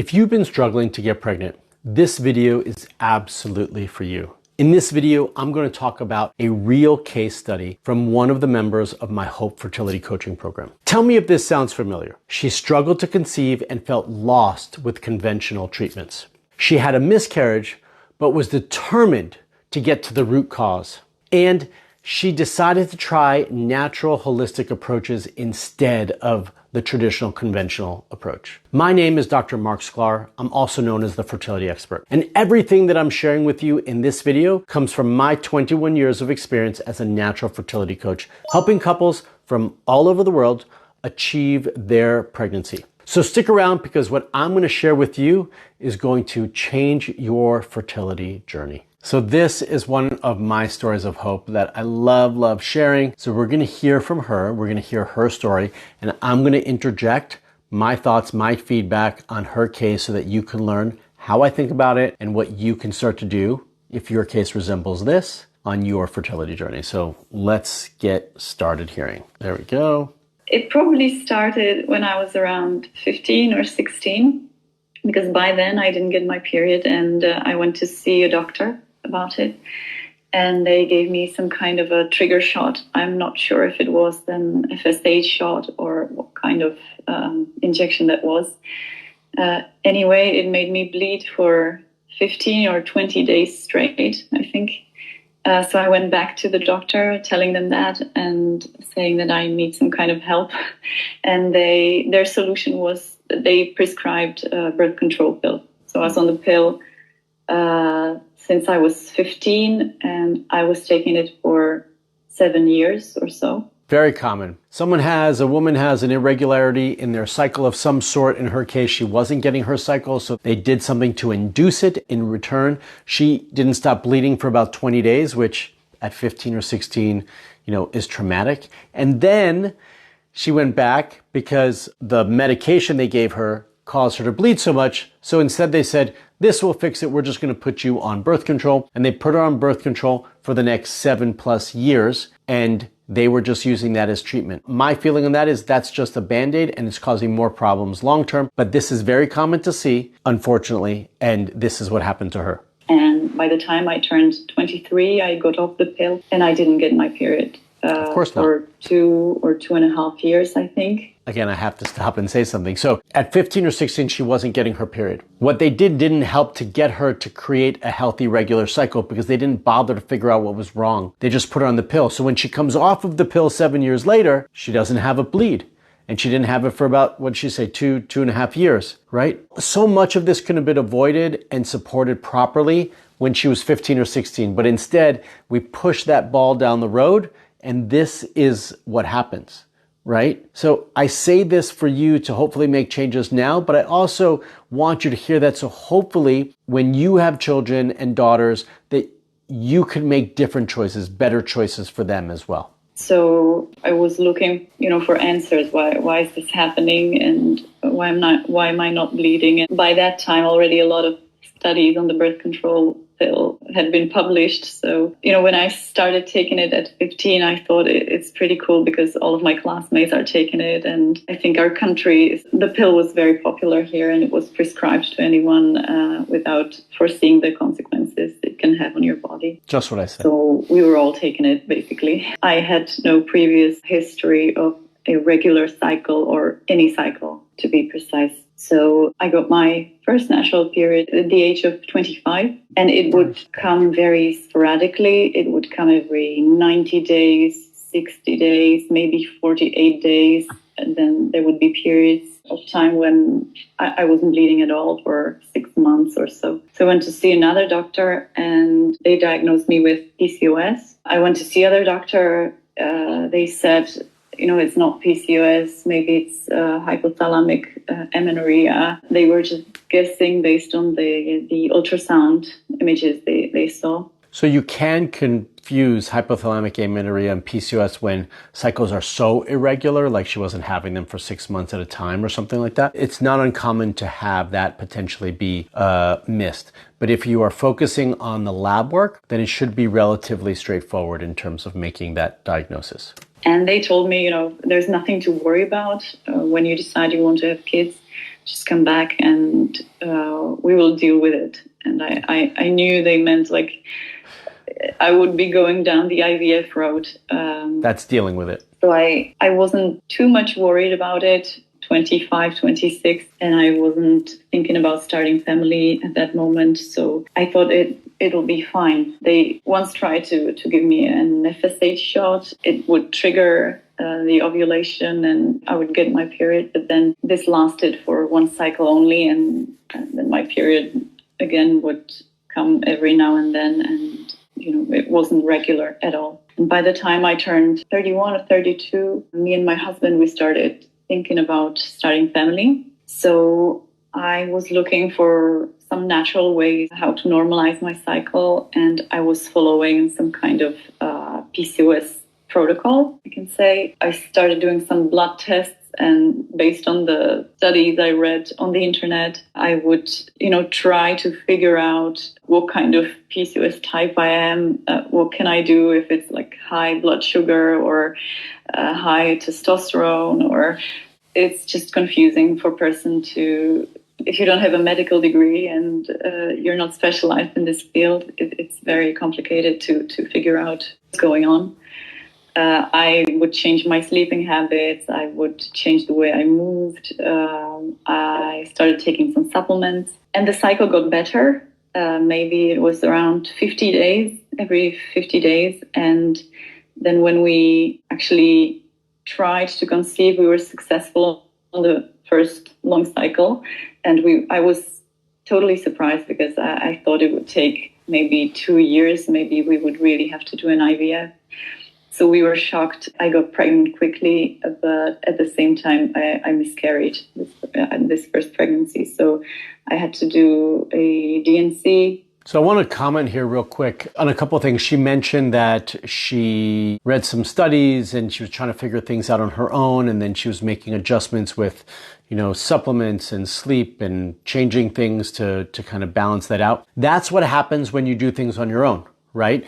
If you've been struggling to get pregnant, this video is absolutely for you. In this video, I'm going to talk about a real case study from one of the members of my Hope Fertility Coaching Program. Tell me if this sounds familiar. She struggled to conceive and felt lost with conventional treatments. She had a miscarriage, but was determined to get to the root cause. And she decided to try natural holistic approaches instead of the traditional conventional approach. My name is Dr. Marc Sklar. I'm also known as the fertility expert. And everything that I'm sharing with you in this video comes from my 21 years of experience as a natural fertility coach, helping couples from all over the world achieve their pregnancy. So stick around because what I'm going to share with you is going to change your fertility journey. So this is one of my stories of hope that I love sharing. So we're going to hear from her. We're going to hear her story, and I'm going to interject my thoughts, my feedback on her case so that you can learn how I think about it and what you can start to do if your case resembles this on your fertility journey. So let's get started hearing. There we go. It probably started when I was around 15 or 16, because by then I didn't get my period, and I went to see a doctor about it, and they gave me some kind of a trigger shot. I'm not sure if it was an FSH shot or what kind of injection that was. Anyway, it made me bleed for 15 or 20 days straight, I think. So I went back to the doctor telling them that and saying that I need some kind of help. And their solution was they prescribed a birth control pill. So I was on the pill since I was 15, and I was taking it for 7 years or so. Very common. A woman has an irregularity in their cycle of some sort. In her case, she wasn't getting her cycle, so they did something to induce it. In return, she didn't stop bleeding for about 20 days, which at 15 or 16, is traumatic. And then she went back because the medication they gave her caused her to bleed so much. So instead they said, this will fix it. We're just going to put you on birth control. And they put her on birth control for the next 7+ years. And they were just using that as treatment. My feeling on that is that's just a Band-Aid, and it's causing more problems long-term. But this is very common to see, unfortunately. And this is what happened to her. And by the time I turned 23, I got off the pill and I didn't get my period. Of course not. For 2 or 2.5 years, I think. Again, I have to stop and say something. So at 15 or 16, she wasn't getting her period. What they didn't help to get her to create a healthy, regular cycle because they didn't bother to figure out what was wrong. They just put her on the pill. So when she comes off of the pill 7 years later, she doesn't have a bleed. And she didn't have it for about, what'd she say, 2.5 years, right? So much of this could have been avoided and supported properly when she was 15 or 16. But instead, we push that ball down the road, and this is what happens. Right? So I say this for you to hopefully make changes now, but I also want you to hear that. So hopefully when you have children and daughters, that you can make different choices, better choices for them as well. So I was looking, for answers. Why is this happening, and why am I not bleeding? And by that time, already a lot of studies on the birth control pill had been published. So, when I started taking it at 15, I thought it's pretty cool because all of my classmates are taking it. And I think our country, the pill was very popular here, and it was prescribed to anyone without foreseeing the consequences it can have on your body. Just what I said. So we were all taking it, basically. I had no previous history of a regular cycle, or any cycle, to be precise. So I got my first natural period at the age of 25, and it would come very sporadically. It would come every 90 days, 60 days, maybe 48 days. And then there would be periods of time when I wasn't bleeding at all for 6 months or so. So I went to see another doctor, and they diagnosed me with PCOS. I went to see other doctor. They said, it's not PCOS, maybe it's hypothalamic amenorrhea. They were just guessing based on the ultrasound images they saw. So you can confuse hypothalamic amenorrhea and PCOS when cycles are so irregular, like she wasn't having them for 6 months at a time or something like that. It's not uncommon to have that potentially be missed. But if you are focusing on the lab work, then it should be relatively straightforward in terms of making that diagnosis. And they told me, there's nothing to worry about when you decide you want to have kids. just come back and we will deal with it. And I knew they meant like I would be going down the IVF route. That's dealing with it. So I wasn't too much worried about it, 25, 26, and I wasn't thinking about starting family at that moment. So I thought it'll be fine. They once tried to give me an FSH shot. It would trigger the ovulation and I would get my period. But then this lasted for one cycle only, and then my period again would come every now and then, and it wasn't regular at all. And by the time I turned 31 or 32, me and my husband, we started thinking about starting family. So I was looking for some natural ways how to normalize my cycle, and I was following some kind of PCOS protocol, I can say. I started doing some blood tests, and based on the studies I read on the internet, I would, try to figure out what kind of PCOS type I am. What can I do if it's like high blood sugar or high testosterone, or it's just confusing for a person to, if you don't have a medical degree and you're not specialized in this field, it's very complicated to figure out what's going on. I would change my sleeping habits. I would change the way I moved. I started taking some supplements, and the cycle got better. Maybe it was around 50 days, every 50 days. And then when we actually tried to conceive, we were successful on the first long cycle. And I was totally surprised because I thought it would take maybe 2 years. Maybe we would really have to do an IVF. So we were shocked. I got pregnant quickly, but at the same time, I miscarried this first pregnancy. So I had to do a DNC. So I want to comment here real quick on a couple of things. She mentioned that she read some studies and she was trying to figure things out on her own. And then she was making adjustments with, supplements and sleep and changing things to kind of balance that out. That's what happens when you do things on your own. Right?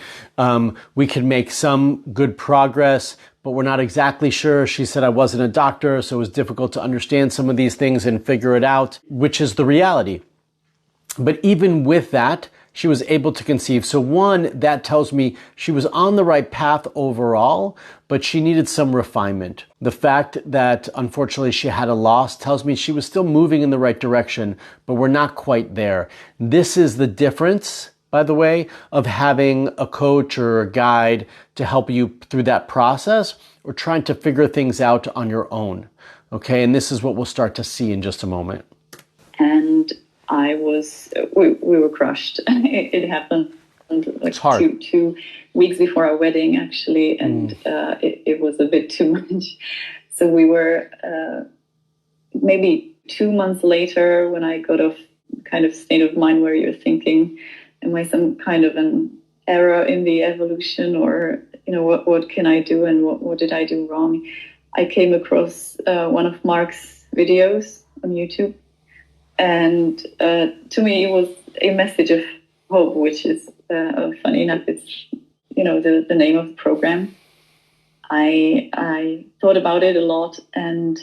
We can make some good progress, but we're not exactly sure. She said, I wasn't a doctor, so it was difficult to understand some of these things and figure it out, which is the reality. But even with that, she was able to conceive. So one, that tells me she was on the right path overall, but she needed some refinement. The fact that unfortunately she had a loss tells me she was still moving in the right direction, but we're not quite there. This is the difference, by the way, of having a coach or a guide to help you through that process, or trying to figure things out on your own. Okay, and this is what we'll start to see in just a moment. And we were crushed. It happened like two weeks before our wedding, actually, and it was a bit too much. So we were maybe 2 months later when I got off kind of state of mind where you're thinking, am I some kind of an error in the evolution, or, what can I do and what did I do wrong? I came across one of Marc's videos on YouTube. And to me, it was a message of hope, which is funny enough, it's, the name of the program. I thought about it a lot. And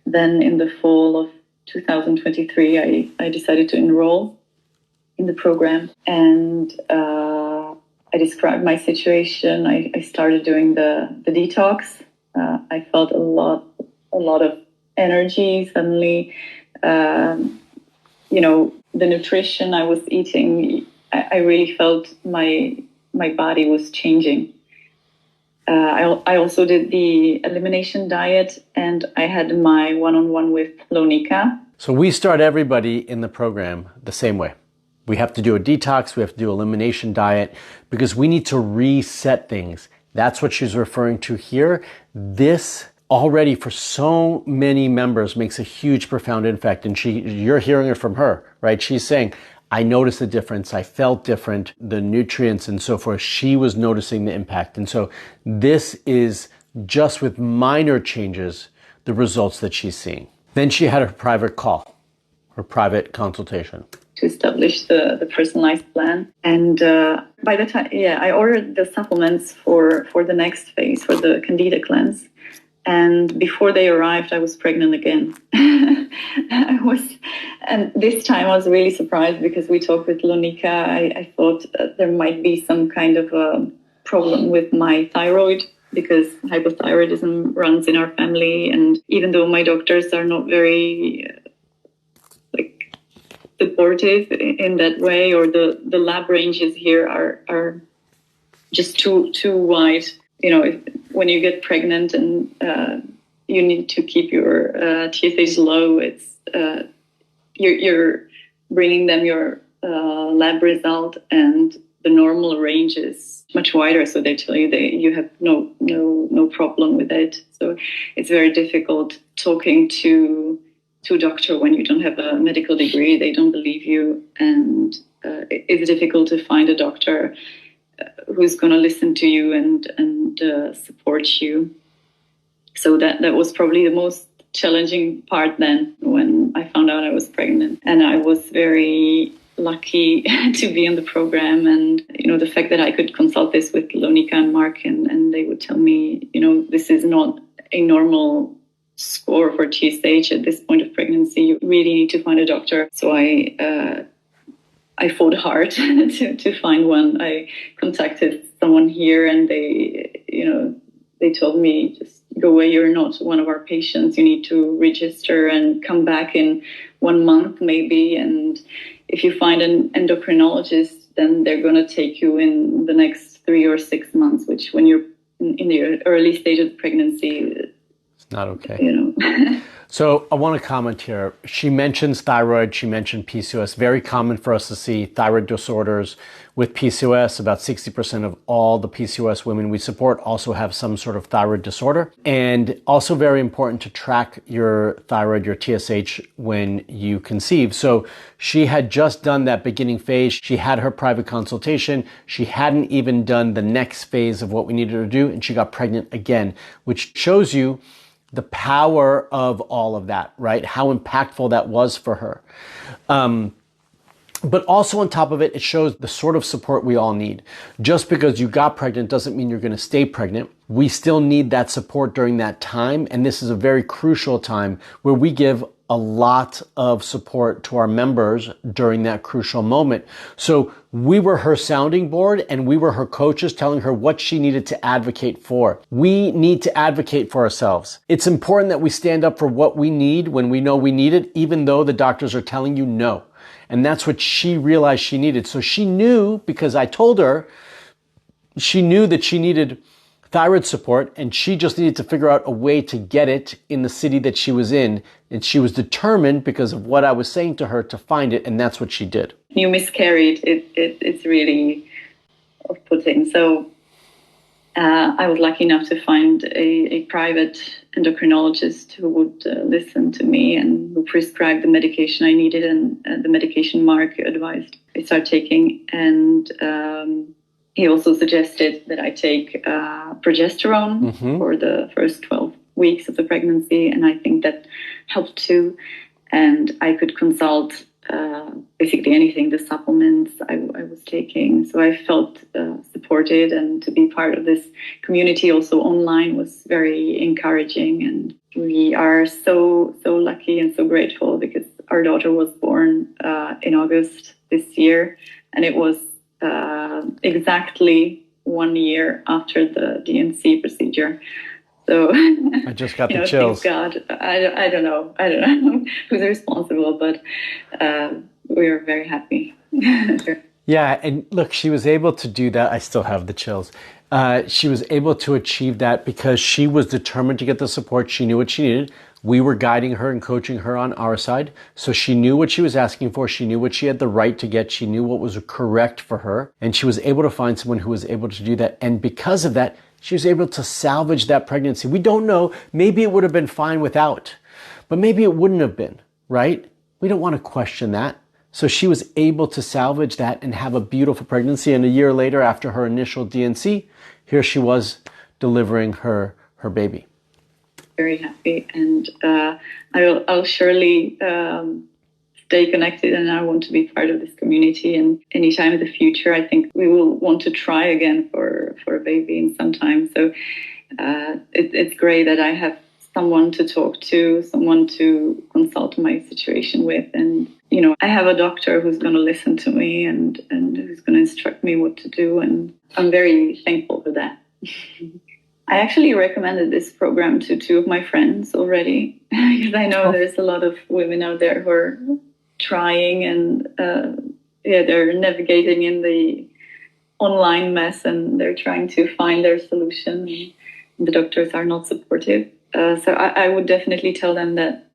then in the fall of 2023, I decided to enroll in the program, and I described my situation. I started doing the detox. I felt a lot of energy suddenly. The nutrition I was eating, I really felt my body was changing. I also did the elimination diet, and I had my one-on-one with Lonika. So we start everybody in the program the same way. We have to do a detox, we have to do elimination diet, because we need to reset things. That's what she's referring to here. This already for so many members makes a huge, profound impact. And you're hearing it from her, right? She's saying, I noticed the difference. I felt different, the nutrients and so forth. She was noticing the impact. And so this is just with minor changes, the results that she's seeing. Then she had her private call, her private consultation. To establish the personalized plan. And by the time, I ordered the supplements for the next phase, for the Candida cleanse. And before they arrived, I was pregnant again. And this time I was really surprised because we talked with Lonika. I thought there might be some kind of a problem with my thyroid, because hypothyroidism runs in our family. And even though my doctors are not very supportive in that way, or the lab ranges here are just too wide. When you get pregnant and you need to keep your TSH low, it's you're bringing them your lab result, and the normal range is much wider. So they tell you you have no problem with it. So it's very difficult talking to a doctor when you don't have a medical degree. They don't believe you, and it's difficult to find a doctor who's going to listen to you and support you. So that was probably the most challenging part then, when I found out I was pregnant. And I was very lucky to be in the program, and the fact that I could consult this with Lonika and Marc, and they would tell me, this is not a normal score for TSH at this point of pregnancy. You really need to find a doctor. So I fought hard to find one. I contacted someone here, and they told me, just go away. You're not one of our patients. You need to register and come back in 1 month maybe. And if you find an endocrinologist, then they're going to take you in the next 3 or 6 months, which when you're in the early stage of pregnancy, it's not okay. So I want to comment here. She mentions thyroid. She mentioned PCOS. Very common for us to see thyroid disorders with PCOS. About 60% of all the PCOS women we support also have some sort of thyroid disorder. And also very important to track your thyroid, your TSH, when you conceive. So she had just done that beginning phase. She had her private consultation. She hadn't even done the next phase of what we needed her to do, and she got pregnant again, which shows you the power of all of that, right? How impactful that was for her. But also on top of it, it shows the sort of support we all need. Just because you got pregnant doesn't mean you're going to stay pregnant. We still need that support during that time. And this is a very crucial time where we give a lot of support to our members during that crucial moment. So we were her sounding board, and we were her coaches telling her what she needed to advocate for. We need to advocate for ourselves. It's important that we stand up for what we need when we know we need it, even though the doctors are telling you no. And that's what she realized she needed. So she knew, because I told her, she knew that she needed thyroid support, and she just needed to figure out a way to get it in the city that she was in. And she was determined, because of what I was saying to her, to find it, and that's what she did. You miscarried. It's really off-putting. So I was lucky enough to find a private endocrinologist who would listen to me and who prescribed the medication I needed, and the medication Marc advised I start taking. And he also suggested that I take progesterone for the first 12 weeks of the pregnancy, and I think that helped too. And I could consult basically anything, the supplements I was taking. So I felt supported, and to be part of this community also online was very encouraging. And we are so lucky and so grateful, because our daughter was born in August this year, and it was exactly 1 year after the DNC procedure. So I just got the chills. Thank God. I don't know who's responsible, but we are very happy. Yeah, and look, she was able to do that. I still have the chills. She was able to achieve that because she was determined to get the support. She knew what she needed. We were guiding her and coaching her on our side. So she knew what she was asking for. She knew what she had the right to get. She knew what was correct for her. And she was able to find someone who was able to do that. And because of that, she was able to salvage that pregnancy. We don't know. Maybe it would have been fine without, but maybe it wouldn't have been, right? We don't want to question that. So she was able to salvage that and have a beautiful pregnancy. And a year later, after her initial DNC, here she was delivering her baby. Very happy. And I'll surely stay connected, and I want to be part of this community. And anytime in the future, I think we will want to try again for a baby in some time. So It's great that I have someone to talk to, someone to consult my situation with. And, I have a doctor who's going to listen to me and who's going to instruct me what to do. And I'm very thankful for that. I actually recommended this program to 2 of my friends already, because I know there's a lot of women out there who are trying and they're navigating in the online mess and they're trying to find their solution. And the doctors are not supportive. So I would definitely tell them that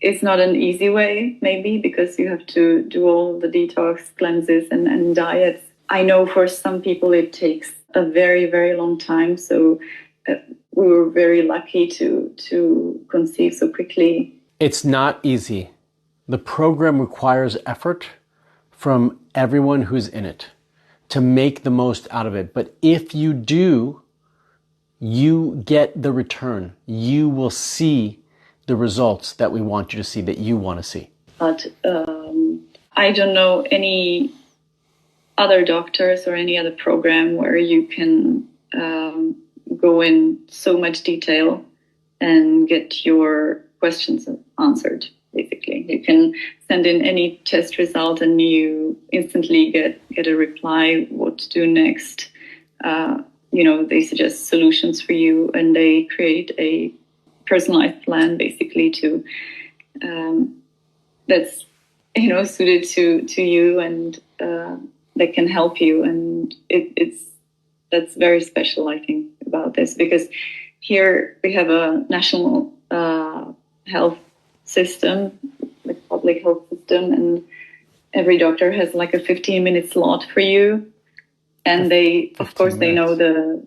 it's not an easy way, maybe, because you have to do all the detox cleanses and diets. I know for some people it takes a very, very long time. So we were very lucky to conceive so quickly. It's not easy. The program requires effort from everyone who's in it to make the most out of it. But if you do, you get the return. You will see the results that we want you to see, that you want to see. But I don't know any other doctors or any other program where you can go in so much detail and get your questions answered, basically. You can send in any test result and you instantly get a reply, what to do next. They suggest solutions for you and they create a personalized plan, basically, to that's suited to you and that can help you. And that's very special, I think, about this, because here we have a national health system, like public health system, and every doctor has like a 15-minute slot for you, and they, of course, they know the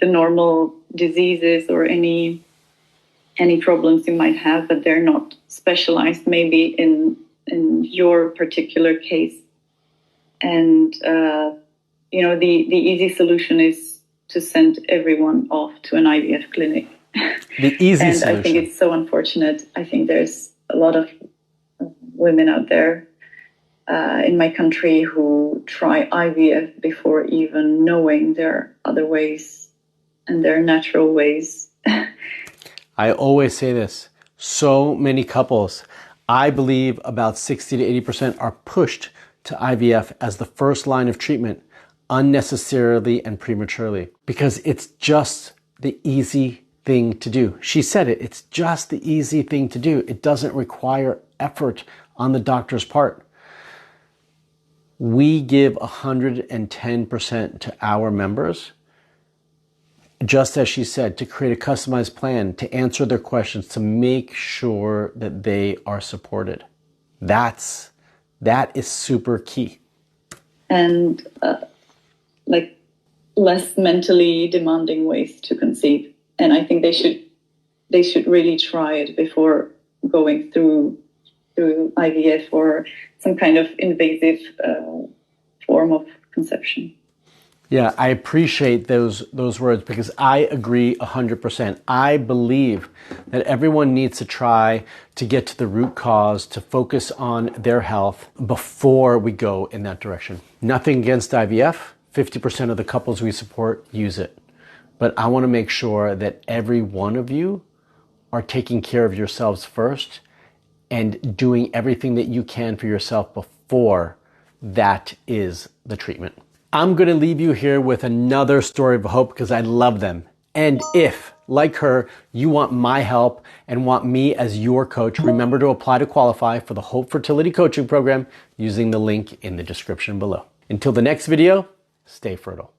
normal diseases or any problems you might have, but they're not specialized maybe in your particular case. And the easy solution is to send everyone off to an IVF clinic. The easy and solution. I think it's so unfortunate. I think there's a lot of women out there in my country who try IVF before even knowing there are other ways and there are natural ways. I always say this. So many couples, I believe about 60 to 80% are pushed to IVF as the first line of treatment unnecessarily and prematurely, because it's just the easy thing to do. She said it, it's just the easy thing to do. It doesn't require effort on the doctor's part. We give 110% to our members, just as she said, to create a customized plan, to answer their questions, to make sure that they are supported. That is super key. And less mentally demanding ways to conceive. And I think they should really try it before going through IVF or some kind of invasive form of conception. Yeah, I appreciate those words, because I agree 100%. I believe that everyone needs to try to get to the root cause, to focus on their health before we go in that direction. Nothing against IVF. 50% of the couples we support use it. But I want to make sure that every one of you are taking care of yourselves first and doing everything that you can for yourself before that is the treatment. I'm going to leave you here with another story of hope, because I love them. And if, like her, you want my help and want me as your coach, remember to apply to qualify for the Hope Fertility Coaching Program using the link in the description below. Until the next video, stay fertile.